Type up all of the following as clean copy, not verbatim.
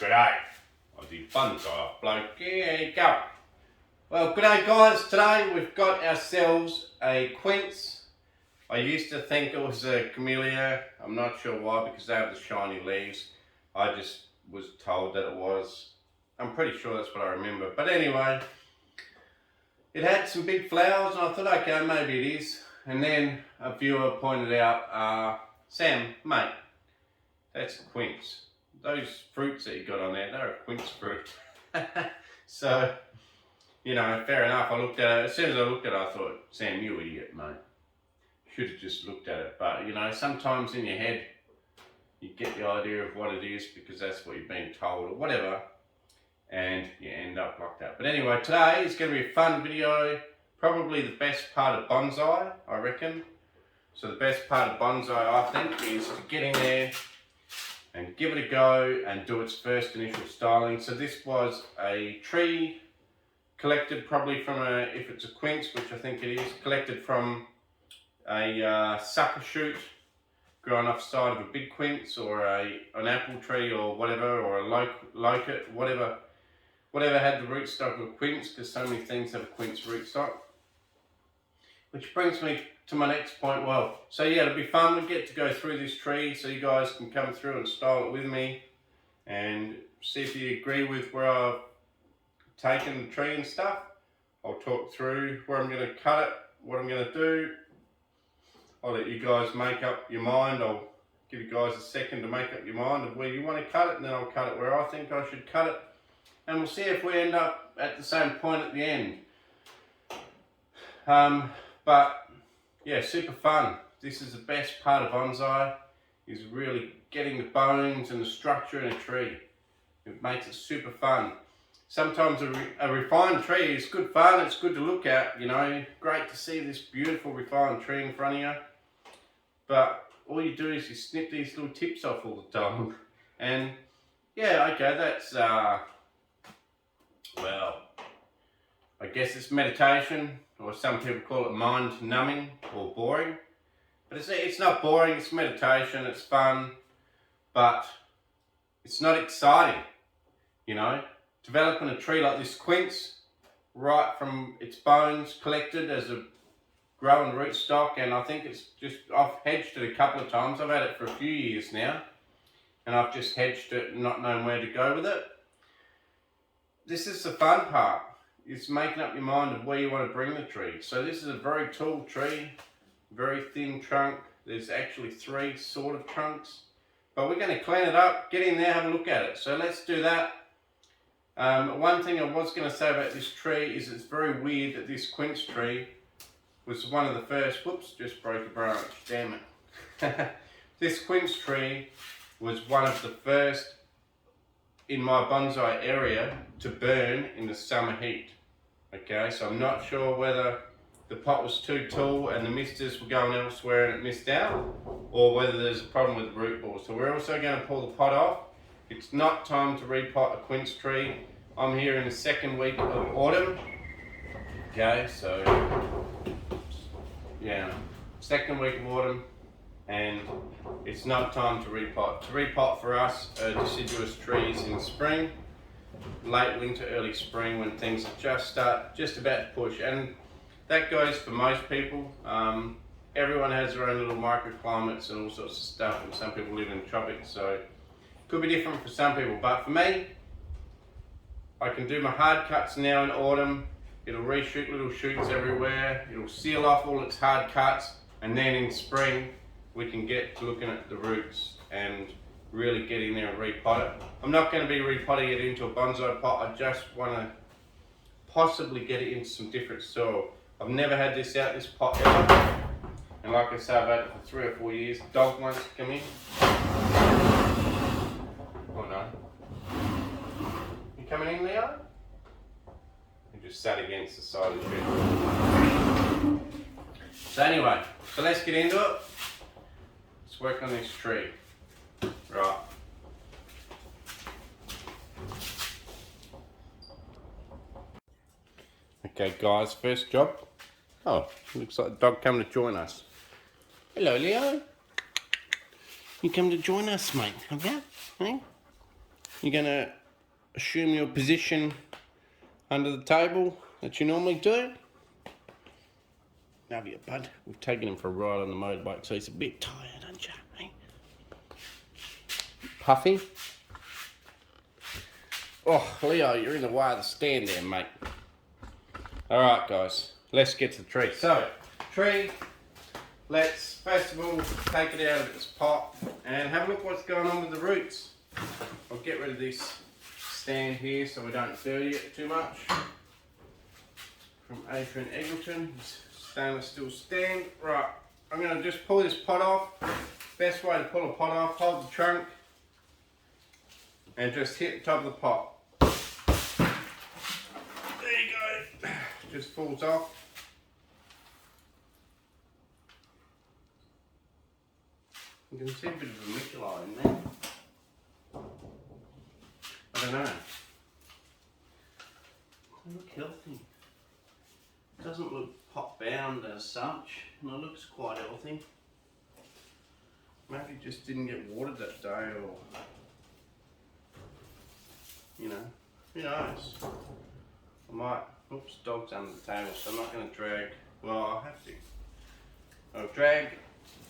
G'day, Aussie Bonsai Bloke, here you go. Well, g'day guys, today we've got ourselves a quince. I used to think it was a camellia, I'm not sure why, because they have the shiny leaves. I just was told that it was. I'm pretty sure that's what I remember. But anyway, it had some big flowers and I thought, okay, maybe it is. And then a viewer pointed out, Sam, mate, that's a quince. Those fruits that you got on there, they're a quince fruit. So, you know, fair enough. I looked at it. As soon as I looked at it, I thought, Sam, you idiot, mate. Should have just looked at it. But, you know, sometimes in your head, you get the idea of what it is because that's what you've been told or whatever. And you end up like that. But anyway, today is going to be a fun video. Probably the best part of bonsai, I reckon. So the best part of bonsai, I think, is to get in there and give it a go and do its first initial styling. So this was a tree collected probably from if it's a quince, which I think it is, collected from a sucker shoot growing off the side of a big quince or an apple tree or whatever, or a locust, whatever had the rootstock of quince, because so many things have a quince rootstock. Which brings me to my next point. Well, so yeah, it'll be fun. We get to go through this tree so you guys can come through and style it with me and see if you agree with where I've taken the tree and stuff. I'll talk through where I'm going to cut it, what I'm going to do. I'll let you guys make up your mind. I'll give you guys a second to make up your mind of where you want to cut it, and then I'll cut it where I think I should cut it. And we'll see if we end up at the same point at the end. But yeah, super fun. This is the best part of bonsai, is really getting the bones and the structure in a tree. It makes it super fun. Sometimes a refined tree is good fun, it's good to look at, you know, great to see this beautiful refined tree in front of you. But all you do is you snip these little tips off all the time. And yeah, okay, that's, well, I guess it's meditation, or some people call it mind numbing or boring. But it's not boring, it's meditation, it's fun, but it's not exciting, you know. Developing a tree like this quince, right from its bones, collected as a growing rootstock, and I think it's just, I've hedged it a couple of times. I've had it for a few years now, and I've just hedged it and not known where to go with it. This is the fun part. It's making up your mind of where you want to bring the tree. So this is a very tall tree, very thin trunk. There's actually 3 sort of trunks. But we're going to clean it up, get in there, have a look at it. So let's do that. One thing I was going to say about this tree is it's very weird that this quince tree was one of the first, whoops, just broke a branch, damn it. This quince tree was one of the first in my bonsai area to burn in the summer heat. Okay, so I'm not sure whether the pot was too tall and the misters were going elsewhere and it missed out, or whether there's a problem with the root ball. So we're also going to pull the pot off. It's not time to repot a quince tree. I'm here in the 2nd week of autumn. Okay, so yeah, 2nd week of autumn, and it's not time to repot. To repot for us are deciduous trees in spring, late winter, early spring, when things just about to push. And that goes for most people. Everyone has their own little microclimates and all sorts of stuff, and some people live in tropics, so it could be different for some people. But for me, I can do my hard cuts now in autumn. It'll reshoot little shoots everywhere. It'll seal off all its hard cuts, and then in spring we can get to looking at the roots and really get in there and repot it. I'm not going to be repotting it into a bonsai pot. I just want to possibly get it into some different soil. I've never had this out, this pot ever. And like I say, I've had it for 3 or 4 years. Dog wants to come in. Oh no. You coming in, Leo? He just sat against the side of the tree. So anyway, so let's get into it. Let's work on this tree. Right. Okay guys, first job. Oh, looks like the dog come to join us. Hello Leo. You come to join us, mate, have you? Hey? you're going to assume your position under the table that you normally do. Love you, bud. We've taken him for a ride on the motorbike, so he's a bit tired, aren't you? Hey? Puffy. Oh, Leo, you're in the way of the stand there, mate. Alright, guys, let's get to the tree. So, tree, let's first of all take it out of its pot and have a look what's going on with the roots. I'll get rid of this stand here so we don't dirty it too much. From Adrian Eggleton, stainless steel stand. Right, I'm going to just pull this pot off. Best way to pull a pot off, hold the trunk and just hit the top of the pot. There you go. Just falls off. You can see a bit of a vermiculite in there. I don't know. They look healthy. It doesn't look pot bound as such, and it looks quite healthy. Maybe it just didn't get watered that day, or you know, who knows? I might. Oops, dog's under the table, so I'm not going to drag. Well, I'll have to. I'll drag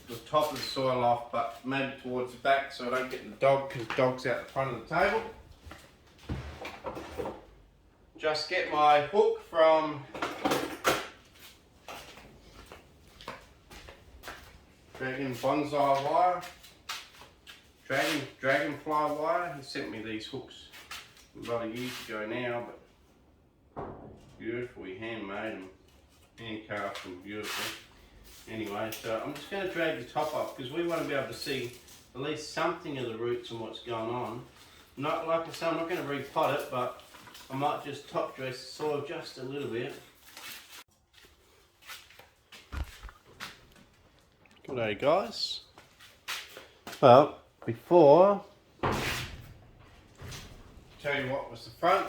the top of the soil off, but maybe towards the back so I don't get the dog, because the dog's out the front of the table. Just get my hook from Dragon Bonsai Wire, Dragonfly Wire. He sent me these hooks a lot of years ago now, but beautiful. He handmade them, handcrafted them beautifully. Anyway, so I'm just going to drag the top off because we want to be able to see at least something of the roots and what's going on. Not like I say, I'm not going to repot it, but I might just top dress the soil just a little bit. Good day, guys. Well, before, tell you what was the front.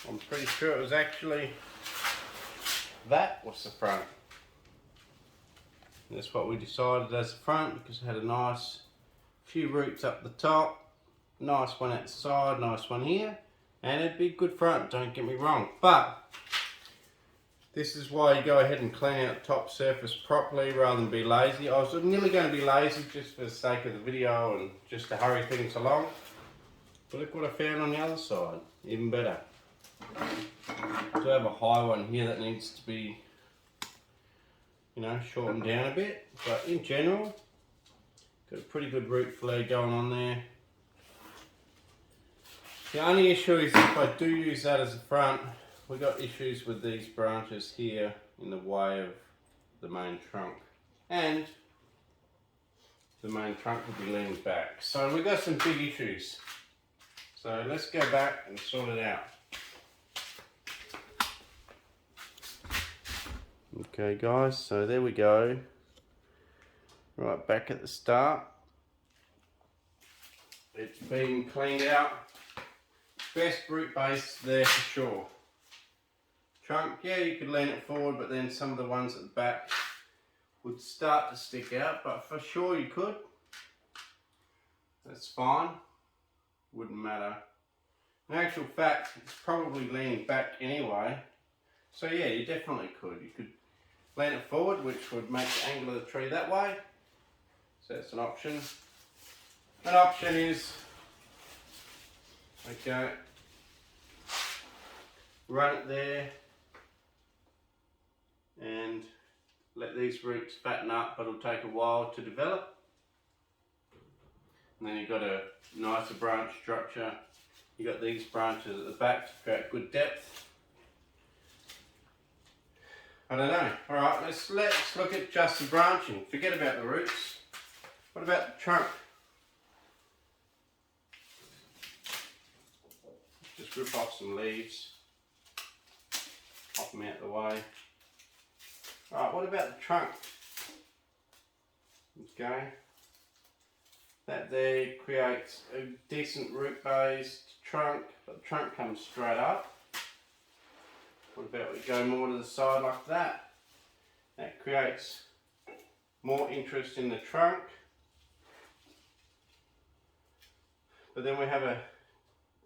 I'm pretty sure it was actually that was the front. And that's what we decided as the front because it had a nice few roots up the top, nice one at the side, nice one here, and it'd be a good front, don't get me wrong. But this is why you go ahead and clean out the top surface properly rather than be lazy. I was nearly going to be lazy just for the sake of the video and just to hurry things along. But look what I found on the other side, even better. So I have a high one here that needs to be, you know, shortened down a bit. But in general, got a pretty good root flare going on there. The only issue is if I do use that as a front, we got issues with these branches here in the way of the main trunk, and the main trunk will be leaning back. So we got some big issues. So let's go back and sort it out. Okay guys, so there we go. Right back at the start. It's been cleaned out. Best root base there for sure. Trunk, yeah, you could lean it forward, but then some of the ones at the back would start to stick out, but for sure you could. That's fine, wouldn't matter. In actual fact, it's probably leaning back anyway. So yeah, you definitely could. You could lean it forward, which would make the angle of the tree that way. So that's an option. An option is, okay, run it there and let these roots fatten up, but it'll take a while to develop. And then you've got a nicer branch structure. You've got these branches at the back to create good depth. I don't know. Alright, let's look at just the branching. Forget about the roots. What about the trunk? Just rip off some leaves. Pop them out the way. Alright, what about the trunk? Okay. That there creates a decent root based trunk, but the trunk comes straight up. What about we go more to the side like that? That creates more interest in the trunk. But then we have a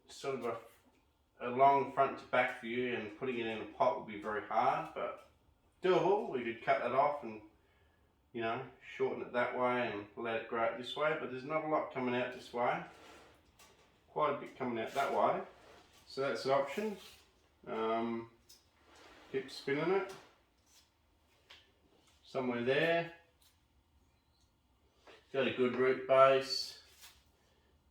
sort of a long front to back view, and putting it in a pot would be very hard, but doable. We could cut that off and, you know, shorten it that way and let it grow out this way, but there's not a lot coming out this way. Quite a bit coming out that way. So that's an option. Keep spinning it. Somewhere there. Got a good root base.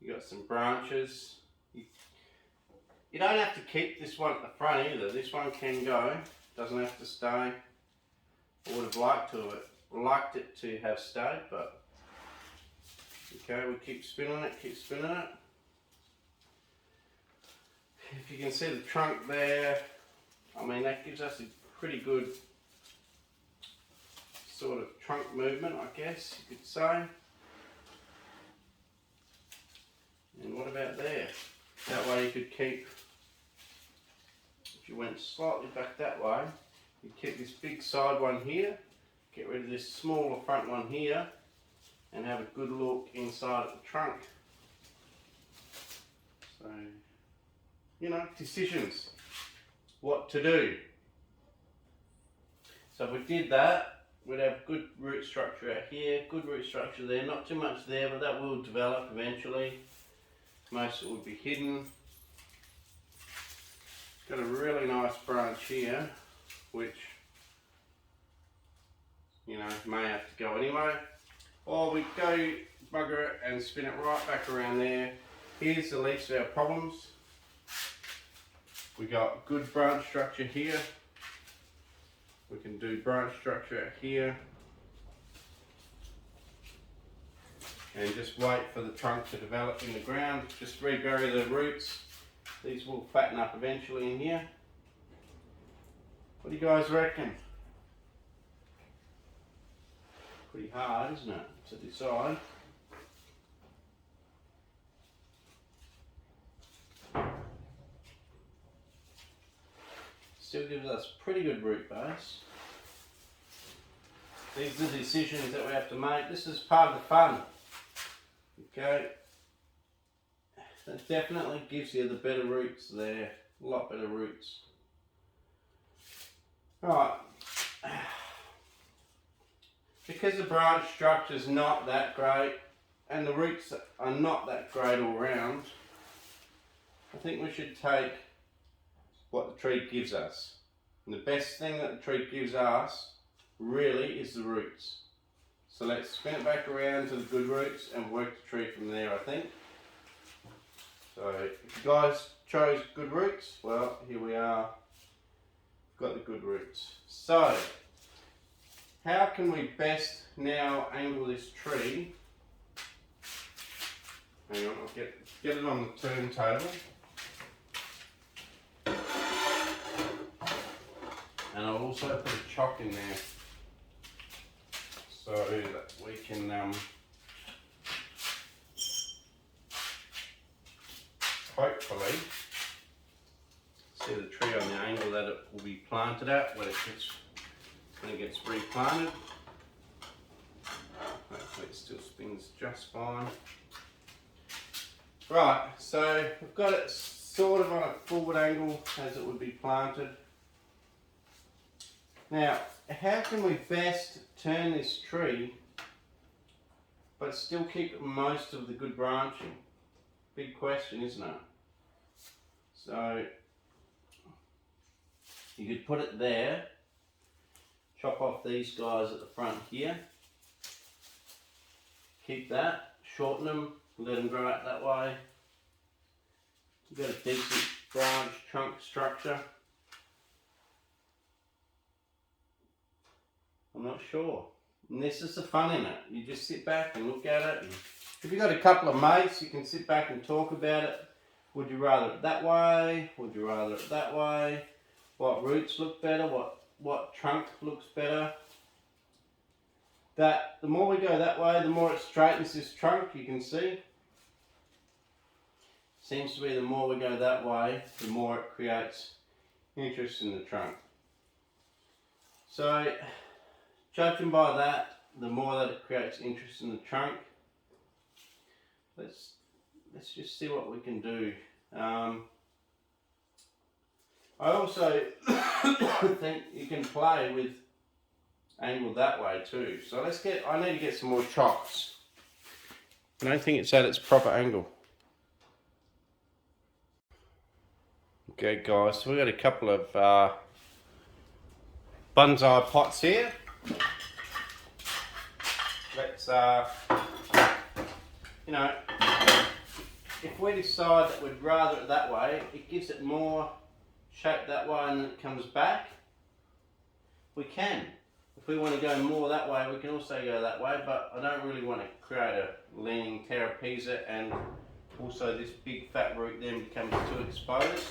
You got some branches. You don't have to keep this one at the front either. This one can go. Doesn't have to stay. I would have liked it to have stayed, but okay, we keep spinning it, keep spinning it. If you can see the trunk there, I mean, that gives us a pretty good sort of trunk movement, I guess you could say. And what about there? That way you could keep, if you went slightly back that way, you'd keep this big side one here, get rid of this smaller front one here, and have a good look inside of the trunk. So, you know, decisions, what to do. So if we did that, we'd have good root structure out here, good root structure there, not too much there, but that will develop eventually. Most of it would be hidden. Got a really nice branch here, which, you know, may have to go anyway. Or we go bugger it and spin it right back around there. Here's the least of our problems. We got good branch structure here. We can do branch structure out here. And just wait for the trunk to develop in the ground. Just rebury the roots. These will fatten up eventually in here. What do you guys reckon? Pretty hard, isn't it, to decide? Still gives us pretty good root base. These are the decisions that we have to make. This is part of the fun. Okay, that definitely gives you the better roots there, a lot better roots. Alright, because the branch structure is not that great and the roots are not that great all round, I think we should take what the tree gives us. And the best thing that the tree gives us really is the roots. So let's spin it back around to the good roots and work the tree from there, I think. So if you guys chose good roots, well, here we are. We've got the good roots. So, how can we best now angle this tree? Hang on, I'll get it on the turntable. And I'll also put a chock in there, so that we can hopefully see the tree on the angle that it will be planted at when it gets replanted. Hopefully it still spins just fine. Right, so we've got it sort of on a forward angle as it would be planted. Now, how can we best turn this tree but still keep most of the good branching? Big question, isn't it? So, you could put it there, chop off these guys at the front here, keep that, shorten them, let them grow out that way. You've got a decent branch trunk structure. I'm not sure. And this is the fun in it. You just sit back and look at it. And if you've got a couple of mates, you can sit back and talk about it. Would you rather it that way? Would you rather it that way? What roots look better? What trunk looks better? The more we go that way, the more it straightens this trunk, you can see. Seems to be the more we go that way, the more it creates interest in the trunk. So, judging by that, the more that it creates interest in the trunk, let's let's just see what we can do. I also think you can play with angle that way too. So I need to get some more chocks. I don't think it's at its proper angle. Okay guys, so we've got a couple of bonsai pots here. Let's, you know, if we decide that we'd rather it that way, it gives it more shape that way and then it comes back, we can. If we want to go more that way, we can also go that way, but I don't really want to create a leaning terrapeza and also this big fat root then becomes too exposed.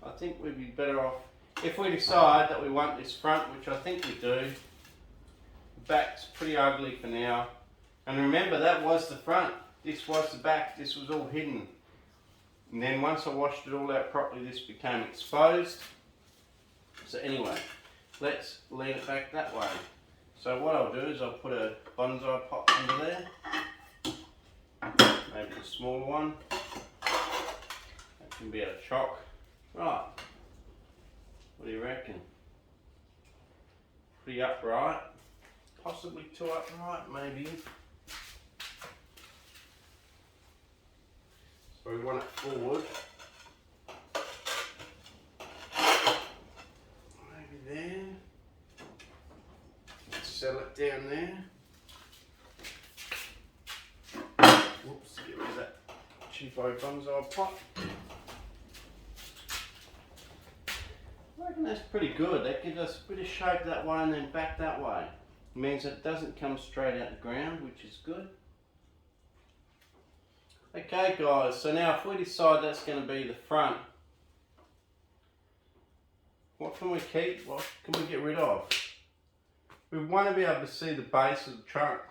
I think we'd be better off, if we decide that we want this front, which I think we do, the back's pretty ugly for now. And remember, that was the front, this was the back, this was all hidden. And then once I washed it all out properly, this became exposed. So anyway, let's lean it back that way. So what I'll do is I'll put a bonsai pot under there. Maybe a smaller one. That can be a chock. Right. What do you reckon? Pretty upright. Possibly too upright, maybe. So we want it forward. Maybe there. Settle it down there. Whoops, get rid of that cheapo bonsai pot. I reckon that's pretty good. That gives us a bit of shape that way and then back that way. It means it doesn't come straight out the ground, which is good. Okay guys, so now if we decide that's going to be the front, what can we keep? What can we get rid of? We want to be able to see the base of the trunk.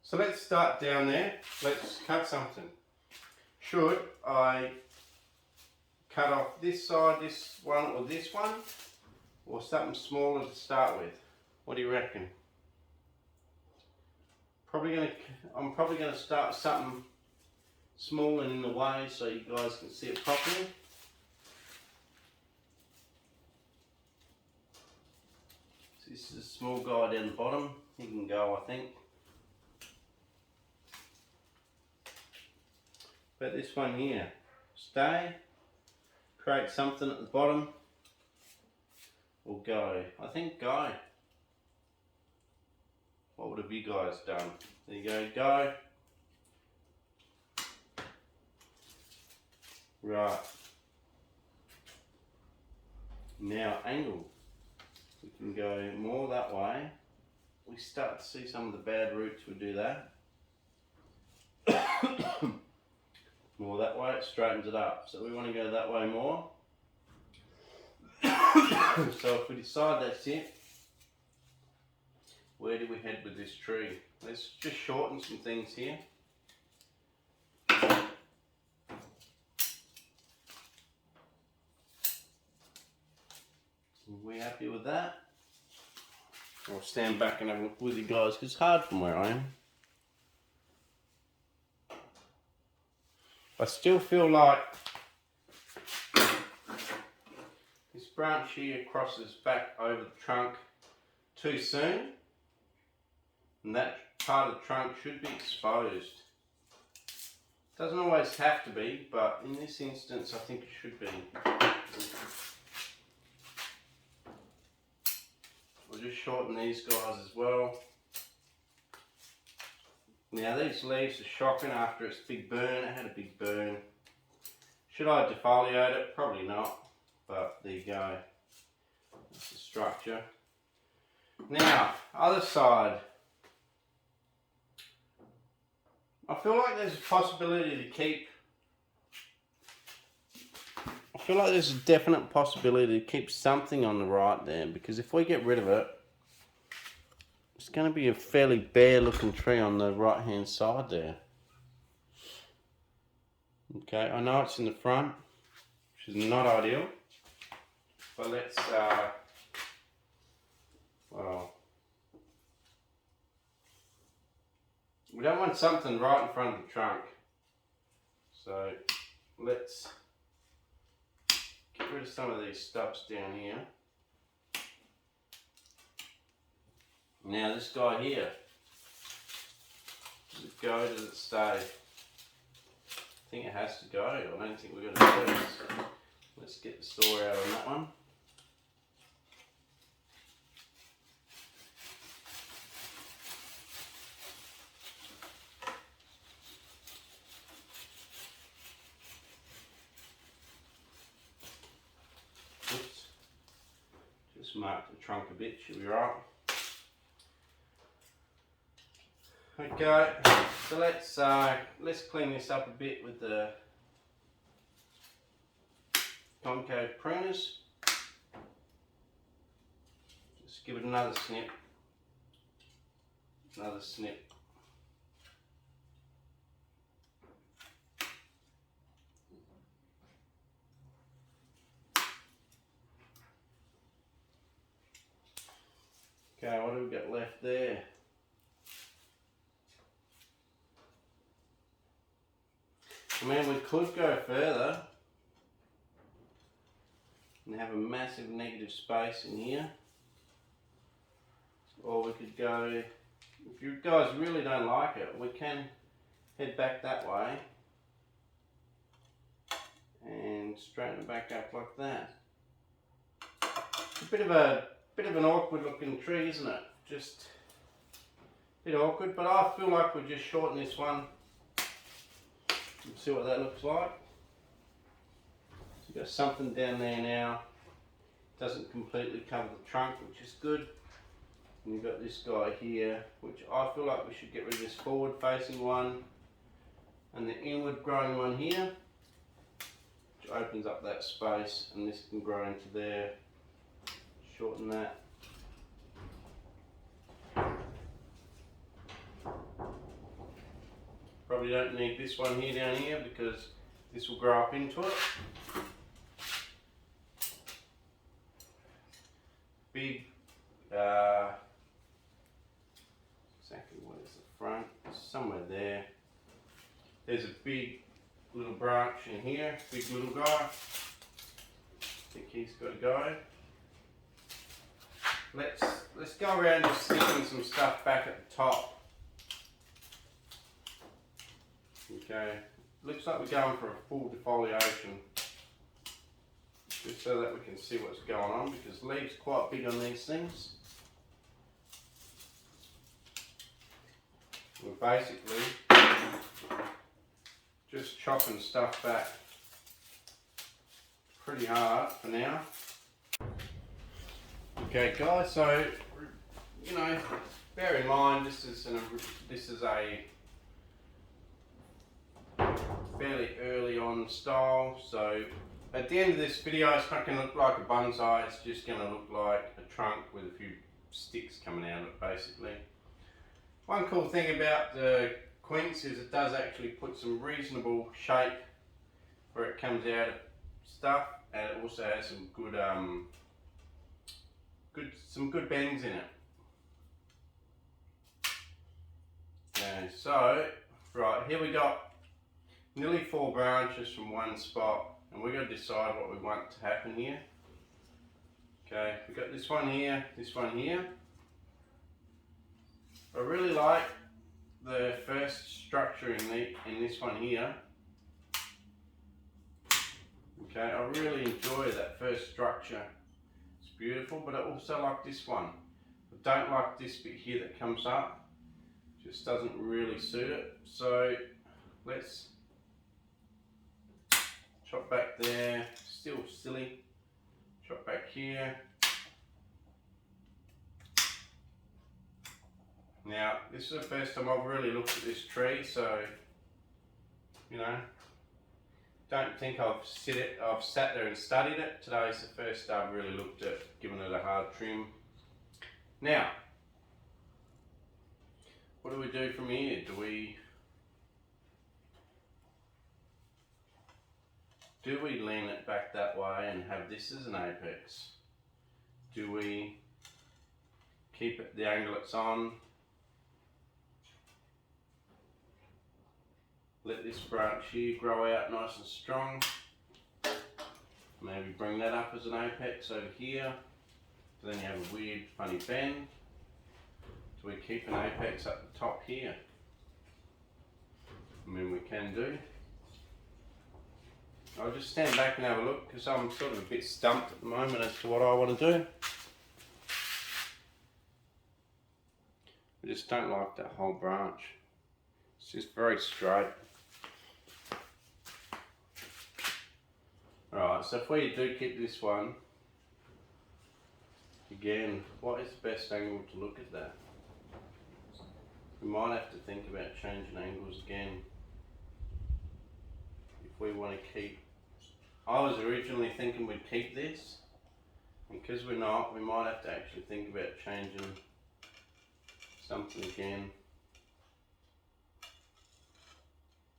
So let's start down there. Let's cut something. Should I cut off this side, this one, or something smaller to start with? What do you reckon? I'm probably gonna start with something small and in the way so you guys can see it properly. So this is a small guy down the bottom. He can go, I think. But this one here, stay, create something at the bottom, or go. I think go. What would have you guys done? There you go, go. Right. Now angle. We can go more that way. We start to see some of the bad roots, we do that. More that way, it straightens it up. So we want to go that way more. So if we decide that's it, where do we head with this tree? Let's just shorten some things here. Are we happy with that? I'll stand back and have a look with you guys because it's hard from where I am. I still feel like this branch here crosses back over the trunk too soon, and that part of the trunk should be exposed. Doesn't always have to be, but in this instance I think it should be. We'll just shorten these guys as well. Now these leaves are shocking after its big burn. It had a big burn. Should I defoliate it? Probably not, but there you go. That's the structure. Now, other side. I feel like there's a possibility to keep... I feel like there's a definite possibility to keep something on the right there, because if we get rid of it, it's going to be a fairly bare looking tree on the right hand side there. Okay, I know it's in the front, which is not ideal, but let's, well, we don't want something right in front of the trunk. So let's get rid of some of these stubs down here. Now this guy here, does it go, does it stay? I think it has to go. I don't think we're going to do this. Let's get the saw out on that one. Oops. Just mark the trunk a bit, should be right. Okay, so let's clean this up a bit with the concave pruners. Just give it another snip. Another snip. Okay, what do we got left there? I mean, we could go further and have a massive negative space in here, or we could go, if you guys really don't like it, we can head back that way and straighten it back up like that. It's a bit of an awkward looking tree, isn't it? Just a bit awkward, but I feel like we'll just shorten this one. See what that looks like. So you've got something down there now. Doesn't completely cover the trunk, which is good. And you've got this guy here, which I feel like we should get rid of this forward facing one and the inward growing one here, which opens up that space, and this can grow into there. Shorten that. Probably don't need this one here down here because this will grow up into it. Big, exactly where is the front? Somewhere there. There's a big little branch in here, big little guy. I think he's got to go. Let's go around just sticking some stuff back at the top. Okay, looks like we're going for a full defoliation, just so that we can see what's going on, because the leaves are quite big on these things. We're basically just chopping stuff back pretty hard for now. Okay guys, so you know, bear in mind this is a fairly early on style, so at the end of this video it's not going to look like a bonsai, it's just going to look like a trunk with a few sticks coming out of it basically. One cool thing about the quince is it does actually put some reasonable shape where it comes out of stuff, and it also has some good bends in it. Okay, so right, here we got nearly 4 branches from one spot, and we're going to decide what we want to happen here. Okay, we've got this one here, this one here. I really like the first structure in this one here. Okay, I really enjoy that first structure. It's beautiful, but I also like this one. I don't like this bit here that comes up. Just doesn't really suit it. So let's chop back there, still silly. Chop back here. Now, this is the first time I've really looked at this tree, so, you know, don't think I've sat there and studied it. Today's the first day I've really looked at giving it a hard trim. Now, what do we do from here? Do we lean it back that way and have this as an apex? Do we keep it the angle it's on? let this branch here grow out nice and strong. Maybe bring that up as an apex over here. So then you have a weird funny bend. So we keep an apex up the top here. I mean, we can do. I'll just stand back and have a look because I'm sort of a bit stumped at the moment as to what I want to do. I just don't like that whole branch. It's just very straight. Alright, so if we do keep this one, again, what is the best angle to look at that? We might have to think about changing angles again. If we want to keep, I was originally thinking we'd keep this, and because we're not, we might have to actually think about changing something again.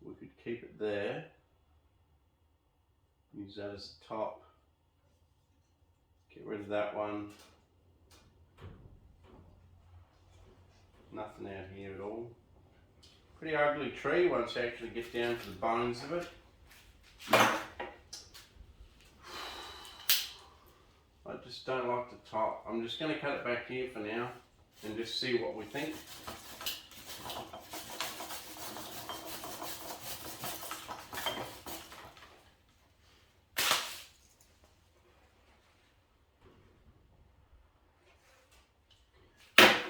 We could keep it there, use that as the top, get rid of that one, nothing out here at all. Pretty ugly tree once you actually get down to the bones of it. I just don't like the top. I'm just going to cut it back here for now and just see what we think.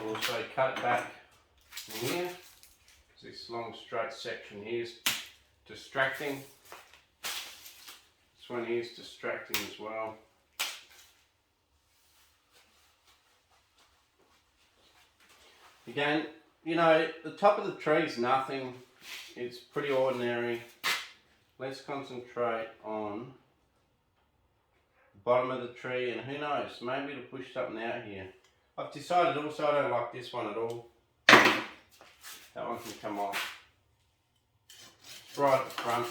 Also cut it back here because this long straight section here is distracting. This one here is distracting as well. Again, you know, the top of the tree is nothing. It's pretty ordinary. Let's concentrate on the bottom of the tree, and who knows, maybe it'll push something out here. I've decided also I don't like this one at all. That one can come off. It's right at the front.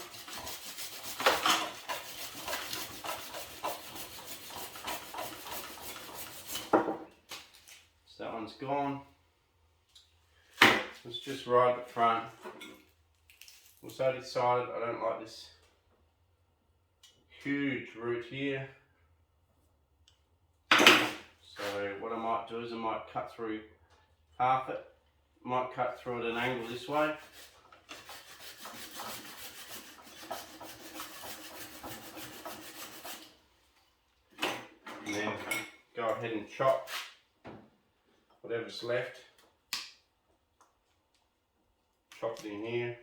So that one's gone. It's just right at the front. Also I decided I don't like this huge root here. So what I might do is I might cut through half it. Might cut through at an angle this way. And then go ahead and chop whatever's left. Chop it in here.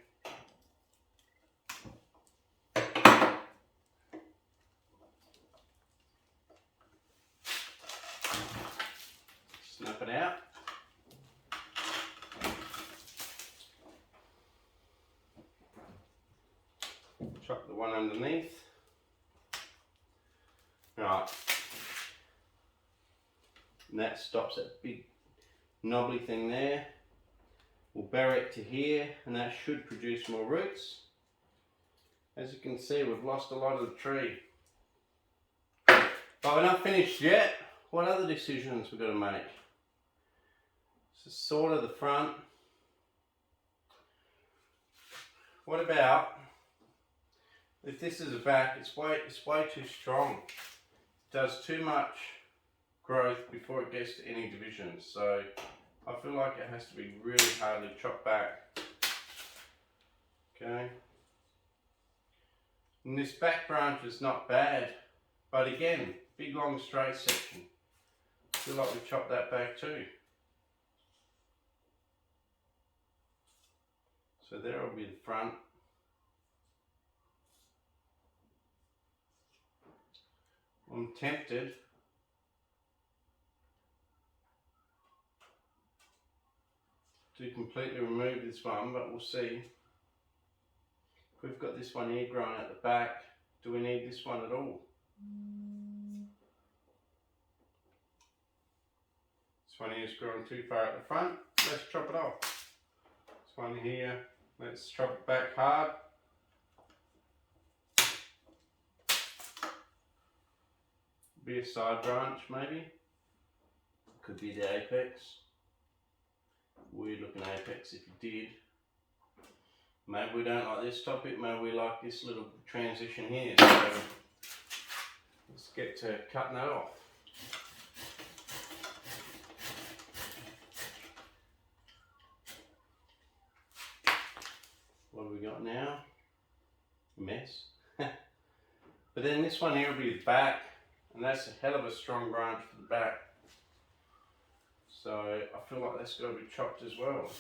Snap it out. Chop the one underneath. Right. And that stops that big knobbly thing there. We'll bury it to here, and that should produce more roots. As you can see, we've lost a lot of the tree. But we're not finished yet. What other decisions we've got to make? This is sort of the front. What about if this is a back? It's way too strong. It does too much growth before it gets to any divisions. So I feel like it has to be really hardly chopped back. Okay. And this back branch is not bad, but again, big long straight section. I feel like we chopped that back too. So there will be the front. I'm tempted to completely remove this one, but we'll see. If we've got this one here growing at the back, do we need this one at all? This one here is growing too far at the front. Let's chop it off. This one here, let's chop it back hard. Be a side branch maybe. Could be the apex. Weird looking apex if you did. Maybe we don't like this topic, maybe we like this little transition here. So let's get to cutting that off. What have we got now? A mess. But then this one here will be the back, and that's a hell of a strong branch for the back. So I feel like that's got to be chopped as well.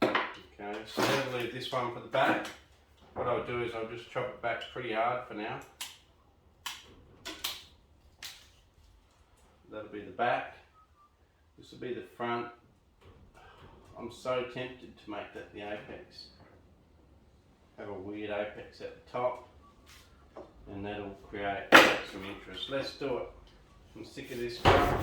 Okay, so I'll leave this one for the back. What I'll do is I'll just chop it back pretty hard for now. That'll be the back. This will be the front. I'm so tempted to make that the apex. Have a weird apex at the top, and that'll create some interest. Let's do it. I'm sick of this one.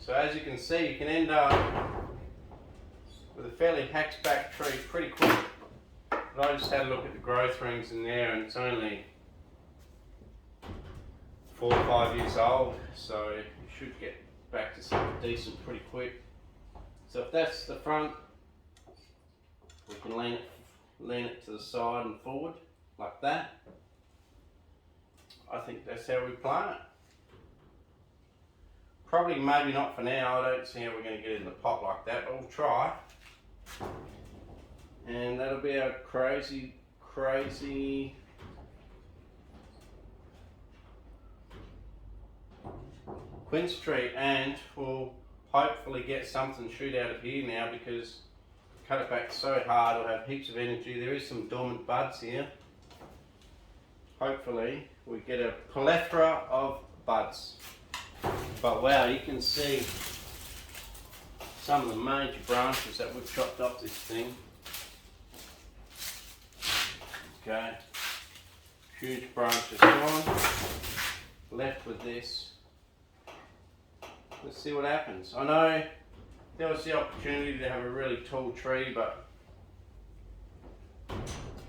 So as you can see, you can end up with a fairly hacked back tree pretty quick. But I just had a look at the growth rings in there, and it's only 4 or 5 years old, so you should get back to something decent pretty quick. So if that's the front, we can lean it to the side and forward like that. I think that's how we plant it. Probably maybe not for now. I don't see how we're going to get it in the pot like that, but we'll try. And that'll be our crazy quince tree, and we'll hopefully get something shoot out of here now, because cut it back so hard, it'll have heaps of energy. There is some dormant buds here. Hopefully we get a plethora of buds. But wow, you can see some of the major branches that we've chopped off this thing. Okay, huge branches gone, left with this. Let's see what happens. I know there was the opportunity to have a really tall tree, but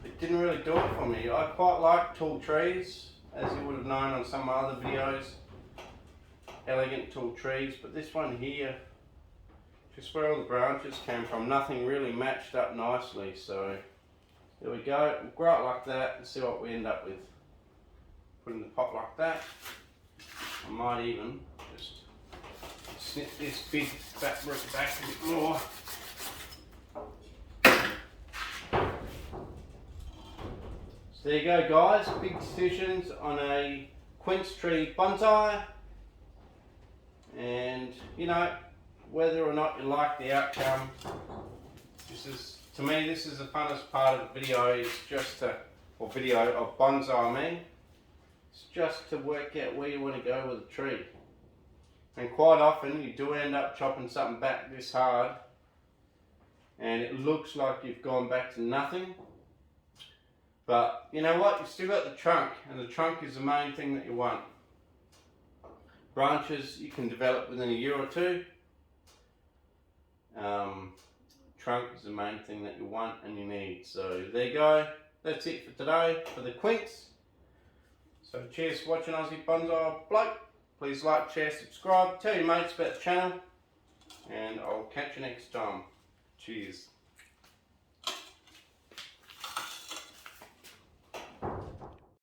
it didn't really do it for me. I quite like tall trees, as you would have known on some other videos. Elegant tall trees, but this one here, just where all the branches came from, nothing really matched up nicely. So there we go. We'll grow it like that and see what we end up with. Put it in the pot like that. I might even just snip this big fat root back a bit more. So there you go, guys. Big decisions on a quince tree bonsai. And you know, whether or not you like the outcome, to me this is the funnest part of the video, is just to, or video of bonsai I mean, it's just to work out where you want to go with a tree. And quite often you do end up chopping something back this hard and it looks like you've gone back to nothing. But you know what, you've still got the trunk, and the trunk is the main thing that you want. Branches you can develop within a year or two. Trunk is the main thing that you want and you need. So there you go. That's it for today for the quince. So cheers for watching Aussie Bonsai Bloke. Please like, share, subscribe, tell your mates about the channel, and I'll catch you next time. Cheers.